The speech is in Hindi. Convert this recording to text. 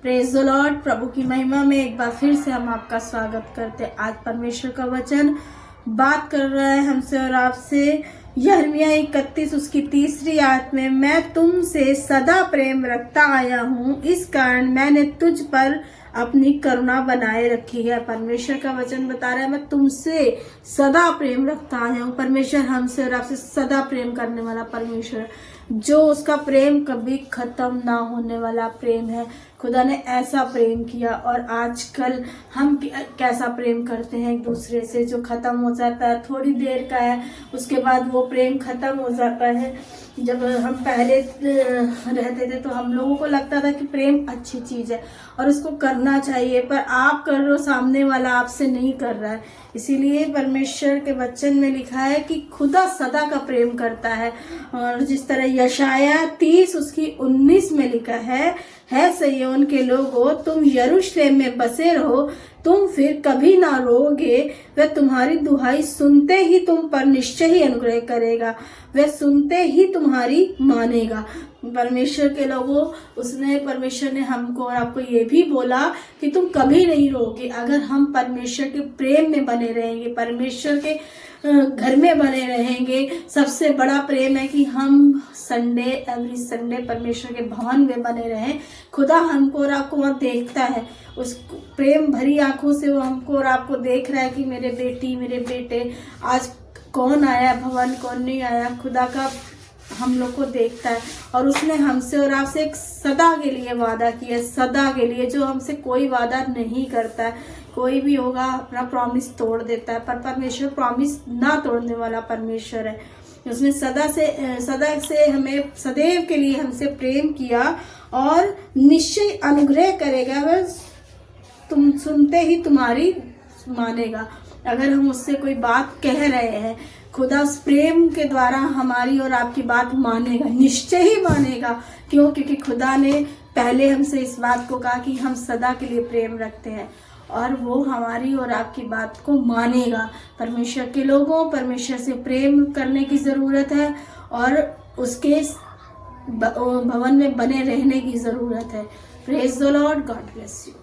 Praise the Lord. प्रभु की महिमा में एक बार फिर से हम आपका स्वागत करते हैं। आज परमेश्वर का वचन बात कर रहा है हमसे और आपसे। यिर्मयाह 31 उसकी 3री आयत में, मैं तुमसे सदा प्रेम रखता आया हूँ, इस कारण मैंने तुझ पर अपनी करुणा बनाए रखी है। परमेश्वर का वचन बता रहा है, मैं तुमसे सदा प्रेम रखता आया हूँ। परमेश्वर हमसे और आपसे सदा प्रेम करने वाला परमेश्वर है, जो उसका प्रेम कभी खत्म ना होने वाला प्रेम है। खुदा ने ऐसा प्रेम किया और आजकल हम कैसा प्रेम करते हैं एक दूसरे से, जो खत्म हो जाता है, थोड़ी देर का है, उसके बाद वो प्रेम खत्म हो जाता है। जब हम पहले रहते थे तो हम लोगों को लगता था कि प्रेम अच्छी चीज है और उसको करना चाहिए, पर आप कर रहे हो, सामने वाला आपसे नहीं कर रहा है। इसीलिए परमेश्वर के वचन में लिखा है कि खुदा सदा का प्रेम करता है। और जिस तरह यशायाह 30 उसकी 19 में लिखा है सिय्योन के लोगों, तुम यरूशलेम में बसे रहो, तुम फिर कभी ना रोगे। वह तुम्हारी दुहाई सुनते ही तुम पर निश्चय ही अनुग्रह करेगा, वह सुनते ही तुम्हारी मानेगा। परमेश्वर के लोगों, परमेश्वर ने हमको और आपको ये भी बोला कि तुम कभी नहीं रोगे अगर हम परमेश्वर के प्रेम में बने रहेंगे, परमेश्वर के घर में बने रहेंगे। सबसे बड़ा प्रेम है कि हम एवरी संडे परमेश्वर के भवन में बने रहें। खुदा हमको और आपको वहाँ देखता है, उस प्रेम भरी आंखों से वो हमको और आपको देख रहा है कि मेरे बेटी मेरे बेटे आज कौन आया भवन, कौन नहीं आया। खुदा का हम लोग को देखता है और उसने हमसे और आपसे एक सदा के लिए वादा किया, सदा के लिए, जो हमसे कोई वादा नहीं करता है। कोई भी होगा अपना प्रॉमिस तोड़ देता है, पर परमेश्वर प्रॉमिस ना तोड़ने वाला परमेश्वर है। उसने सदा से हमें सदैव के लिए हमसे प्रेम किया और निश्चय अनुग्रह करेगा, वह तुम सुनते ही तुम्हारी मानेगा। अगर हम उससे कोई बात कह रहे हैं, खुदा उस प्रेम के द्वारा हमारी और आपकी बात मानेगा, निश्चय ही मानेगा। क्यों? क्योंकि खुदा ने पहले हमसे इस बात को कहा कि हम सदा के लिए प्रेम रखते हैं और वो हमारी और आपकी बात को मानेगा। परमेश्वर के लोगों, परमेश्वर से प्रेम करने की ज़रूरत है और उसके भवन में बने रहने की ज़रूरत है। Praise the Lord, God bless you.